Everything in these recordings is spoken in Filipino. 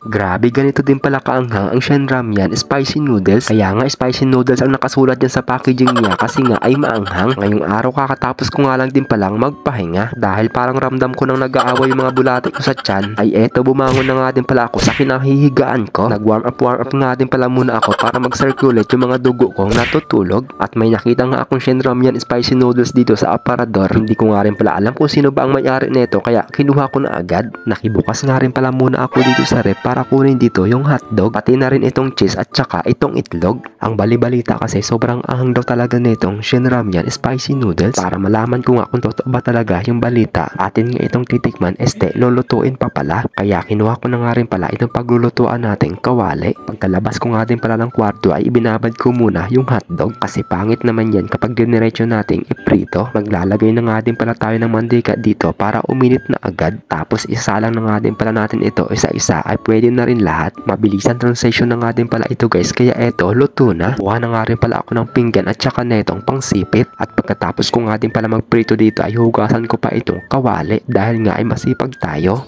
Grabe, ganito din pala kaanghang ang Shen Ramyun Spicy Noodles. Kaya nga spicy noodles ang nakasulat dyan sa packaging niya kasi nga ay maanghang. Ngayong araw kakatapos ko nga lang din palang magpahinga dahil parang ramdam ko nang nag-aaway yung mga bulate ko sa tiyan. Ay eto, bumangon na nga din pala ako sa kinahihigaan ko. Nag-warm up nga din pala muna ako para mag-circulate yung mga dugo kong natutulog. At may nakita nga akong Shen Ramyun Spicy Noodles dito sa aparador. Hindi ko nga rin pala alam kung sino ba ang may-ari nito kaya kinuha ko na agad. Nakibukas nga rin pala muna ako dito sa rep para kunin dito yung hotdog, pati na rin itong cheese at saka itong itlog. Ang balibalita kasi sobrang ahang daw talaga nitong Shen Ramyun Spicy Noodles. Para malaman ko nga kung totoo ba talaga yung balita, atin nga itong titikman, lulutuin pa pala. Kaya kinuha ko na nga rin pala itong paglulutuan nating kawali. Pagkalabas ko nga din pala ng kwarto ay ibinabad ko muna yung hotdog kasi pangit naman yan kapag diniretso nating iprito. Maglalagay na nga din pala tayo ng mantika dito para uminit na agad. Tapos isasalang na nga din pala natin ito isa-isa ay pwede na rin lahat. Mabilisan transition na nga din pala ito guys, kaya eto luto na. Kuha na nga rin pala ako ng pinggan at saka netong pangsipit. At pagkatapos ko nga din pala magprito dito ay hugasan ko pa itong kawali dahil nga ay masipag tayo.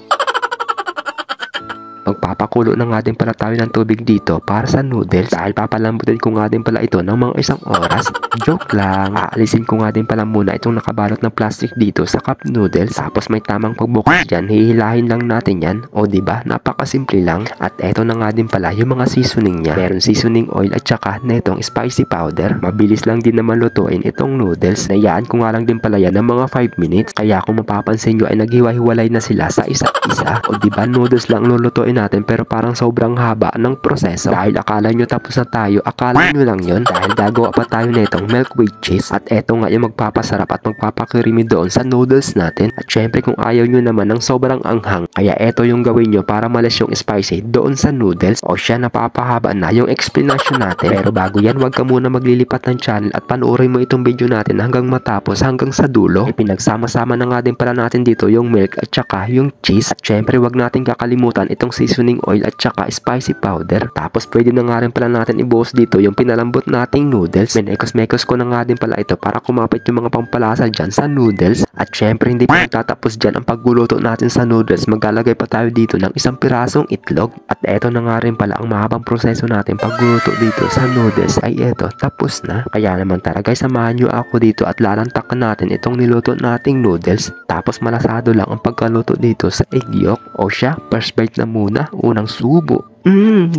Magpapakulo na nga din pala tayo ng tubig dito para sa noodles dahil papalambutin ko nga din pala ito ng mga 1 oras. Joke lang. Aalisin ko nga din pala muna itong nakabalot ng plastic dito sa cup noodles. Tapos may tamang pagbukas dyan, hihilahin lang natin yan. O diba, napakasimple lang. At eto na nga din pala yung mga seasoning niya. Meron seasoning oil at saka netong spicy powder. Mabilis lang din naman lutuin itong noodles. Nayaan ko nga lang din pala yan ng mga 5 minutes. Kaya kung mapapansin nyo ay naghiwa-hiwalay na sila sa isa't isa. O diba, noodles lang lulutuin natin pero parang sobrang haba ng proseso. Dahil akala nyo tapos na tayo, akala nyo lang yun dahil gagawa pa tayo netong milk with cheese. At eto nga yung magpapasarap at magpapakirimi doon sa noodles natin. At syempre kung ayaw nyo naman ng sobrang anghang, kaya eto yung gawin nyo para malas yung spicy doon sa noodles. O siya, napapahaba na yung explanation natin. Pero bago yan, wag ka muna maglilipat ng channel at panoorin mo itong video natin hanggang matapos, hanggang sa dulo. Ipinagsama-sama na nga din pala natin dito yung milk at saka yung cheese. At syempre wag natin kakalimutan itong seasoning oil at saka spicy powder. Tapos pwede na nga rin pala natin ibuhos dito yung pinalambot nating noodles. Minekos-mekos ko na nga din pala ito para kumapit yung mga pampalasa dyan sa noodles. At syempre hindi pa tatapos dyan ang pagluluto natin sa noodles. Maglalagay pa tayo dito ng 1 pirasong itlog. At eto na nga rin pala ang mahabang proseso natin pagluluto dito sa noodles ay eto, tapos na. Kaya naman tara guys, samahan nyo ako dito at lalantakan natin itong niluto nating noodles. Tapos malasado lang ang pagkaluto dito sa egg yolk. O siya, first bite na muna, unang subo.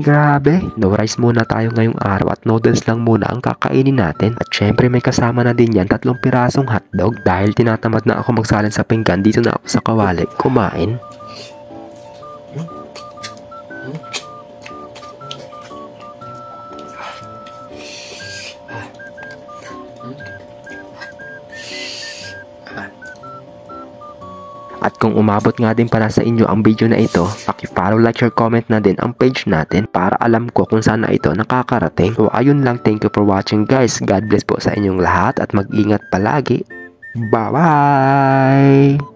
Grabe. No rice muna tayo ngayong araw at noodles lang muna ang kakainin natin. At syempre may kasama na din yan 3 pirasong hotdog. Dahil tinatamad na ako magsalin sa pinggan, dito na ako sa kawali kumain. At kung umabot nga din pala sa inyo ang video na ito, paki-follow, like, share, comment na din ang page natin para alam ko kung saan na ito nakakarating. So ayun lang, thank you for watching guys. God bless po sa inyong lahat at mag-ingat palagi. Bye-bye!